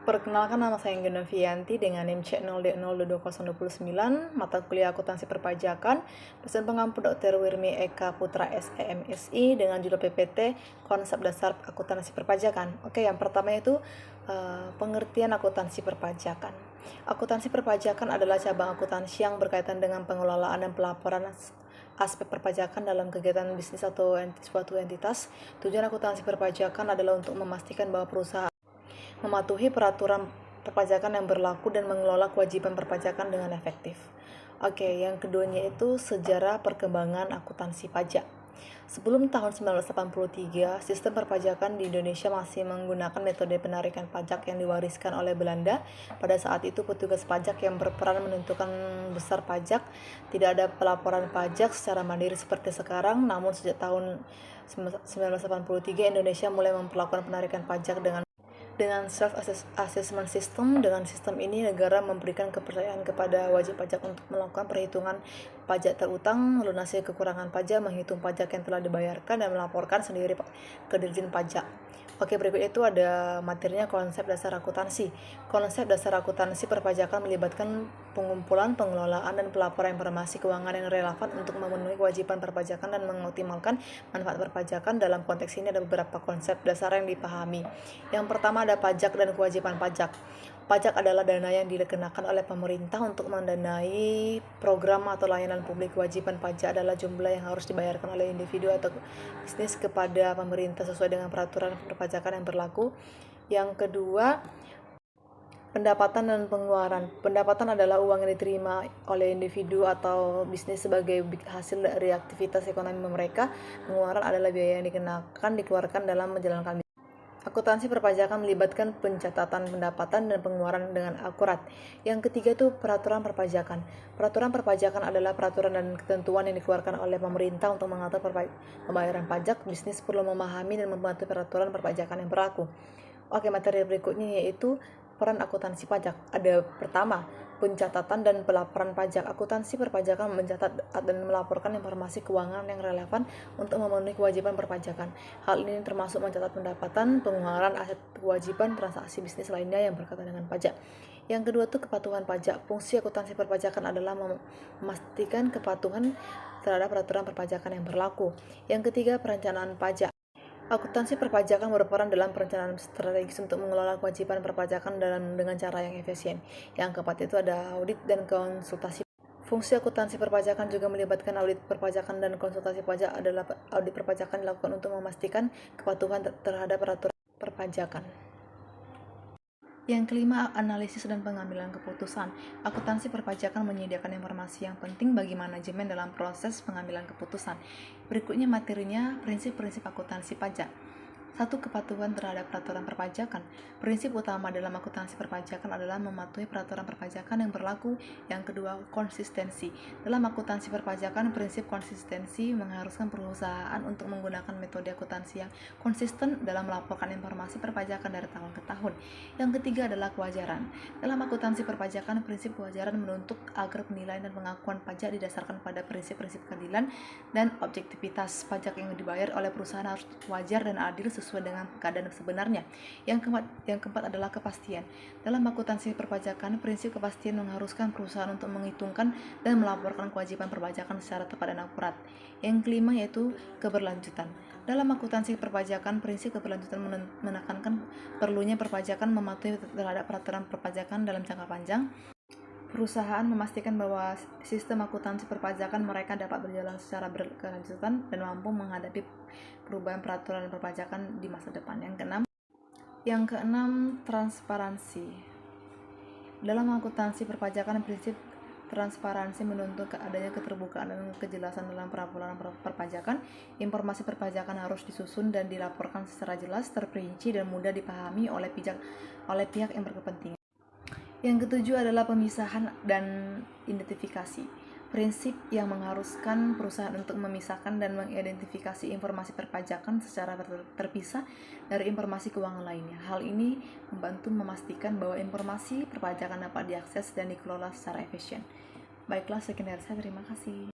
Perkenalkan, nama saya Anggi Novianti dengan NIM C0D02209, mata kuliah akuntansi perpajakan, dosen pengampu Dr. Wirmi Eka Putra SEMSI dengan judul PPT Konsep Dasar Akuntansi Perpajakan. Oke, yang pertama itu pengertian akuntansi perpajakan. Akuntansi perpajakan adalah cabang akuntansi yang berkaitan dengan pengelolaan dan pelaporan aspek perpajakan dalam kegiatan bisnis atau suatu entitas. Tujuan akuntansi perpajakan adalah untuk memastikan bahwa perusahaan mematuhi peraturan perpajakan yang berlaku dan mengelola kewajiban perpajakan dengan efektif. Oke, yang keduanya itu sejarah perkembangan akuntansi pajak. Sebelum tahun 1983, sistem perpajakan di Indonesia masih menggunakan metode penarikan pajak yang diwariskan oleh Belanda. Pada saat itu, petugas pajak yang berperan menentukan besar pajak. Tidak ada pelaporan pajak secara mandiri seperti sekarang, namun sejak tahun 1983 Indonesia mulai memperlakukan penarikan pajak dengan self-assessment system. Dengan sistem ini, negara memberikan kepercayaan kepada wajib pajak untuk melakukan perhitungan pajak terutang, melunasi kekurangan pajak, menghitung pajak yang telah dibayarkan, dan melaporkan sendiri ke Dirjen Pajak. Oke, berikut itu ada materinya konsep dasar akuntansi. Konsep dasar akuntansi perpajakan melibatkan pengumpulan, pengelolaan, dan pelaporan informasi keuangan yang relevan untuk memenuhi kewajiban perpajakan dan mengoptimalkan manfaat perpajakan. Dalam konteks ini ada beberapa konsep dasar yang dipahami. Yang pertama ada pajak dan kewajiban pajak. Pajak adalah dana yang dikenakan oleh pemerintah untuk mendanai program atau layanan publik. Kewajiban pajak adalah jumlah yang harus dibayarkan oleh individu atau bisnis kepada pemerintah sesuai dengan peraturan perpajakan yang berlaku. Yang kedua, pendapatan dan pengeluaran. Pendapatan adalah uang yang diterima oleh individu atau bisnis sebagai hasil dari aktivitas ekonomi mereka. Pengeluaran adalah biaya yang dikeluarkan dalam menjalankan bisnis. Akuntansi perpajakan melibatkan pencatatan pendapatan dan pengeluaran dengan akurat. Yang ketiga itu peraturan perpajakan. Peraturan perpajakan adalah peraturan dan ketentuan yang dikeluarkan oleh pemerintah untuk mengatur pembayaran pajak. Bisnis perlu memahami dan mematuhi peraturan perpajakan yang berlaku. Oke, materi berikutnya yaitu peran akuntansi pajak. Ada pertama, pencatatan dan pelaporan pajak. Akuntansi perpajakan mencatat dan melaporkan informasi keuangan yang relevan untuk memenuhi kewajiban perpajakan. Hal ini termasuk mencatat pendapatan, pengeluaran, aset, kewajiban, transaksi bisnis lainnya yang berkaitan dengan pajak. Yang kedua itu kepatuhan pajak. Fungsi akuntansi perpajakan adalah memastikan kepatuhan terhadap peraturan perpajakan yang berlaku. Yang ketiga, perencanaan pajak. Akuntansi perpajakan berperan dalam perencanaan strategis untuk mengelola kewajiban perpajakan dengan cara yang efisien. Yang keempat itu ada audit dan konsultasi. Fungsi akuntansi perpajakan juga melibatkan audit perpajakan dan konsultasi pajak. Adalah audit perpajakan dilakukan untuk memastikan kepatuhan terhadap peraturan perpajakan. Yang kelima, analisis dan pengambilan keputusan. Akuntansi perpajakan menyediakan informasi yang penting bagi manajemen dalam proses pengambilan keputusan. Berikutnya materinya, prinsip-prinsip akuntansi pajak. 1. Kepatuhan terhadap peraturan perpajakan. Prinsip utama dalam akuntansi perpajakan adalah mematuhi peraturan perpajakan yang berlaku. Yang kedua, konsistensi. Dalam akuntansi perpajakan, prinsip konsistensi mengharuskan perusahaan untuk menggunakan metode akuntansi yang konsisten dalam melaporkan informasi perpajakan dari tahun ke tahun. Yang ketiga adalah kewajaran. Dalam akuntansi perpajakan, prinsip kewajaran menuntut agar penilaian dan pengakuan pajak didasarkan pada prinsip-prinsip keadilan dan objektivitas. Pajak yang dibayar oleh perusahaan harus wajar dan adil sesuai dengan keadaan sebenarnya. Yang keempat adalah kepastian. Dalam akuntansi perpajakan, prinsip kepastian mengharuskan perusahaan untuk menghitungkan dan melaporkan kewajiban perpajakan secara tepat dan akurat. Yang kelima yaitu keberlanjutan. Dalam akuntansi perpajakan, prinsip keberlanjutan menekankan perlunya perpajakan mematuhi terhadap peraturan perpajakan dalam jangka panjang. Perusahaan memastikan bahwa sistem akuntansi perpajakan mereka dapat berjalan secara berkelanjutan dan mampu menghadapi perubahan peraturan perpajakan di masa depan. Yang keenam, transparansi. Dalam akuntansi perpajakan, prinsip transparansi menuntut adanya keterbukaan dan kejelasan dalam pelaporan perpajakan. Informasi perpajakan harus disusun dan dilaporkan secara jelas, terperinci, dan mudah dipahami oleh pihak yang berkepentingan. Yang ketujuh adalah pemisahan dan identifikasi. Prinsip yang mengharuskan perusahaan untuk memisahkan dan mengidentifikasi informasi perpajakan secara terpisah dari informasi keuangan lainnya. Hal ini membantu memastikan bahwa informasi perpajakan dapat diakses dan dikelola secara efisien. Baiklah, sekian dari saya. Terima kasih.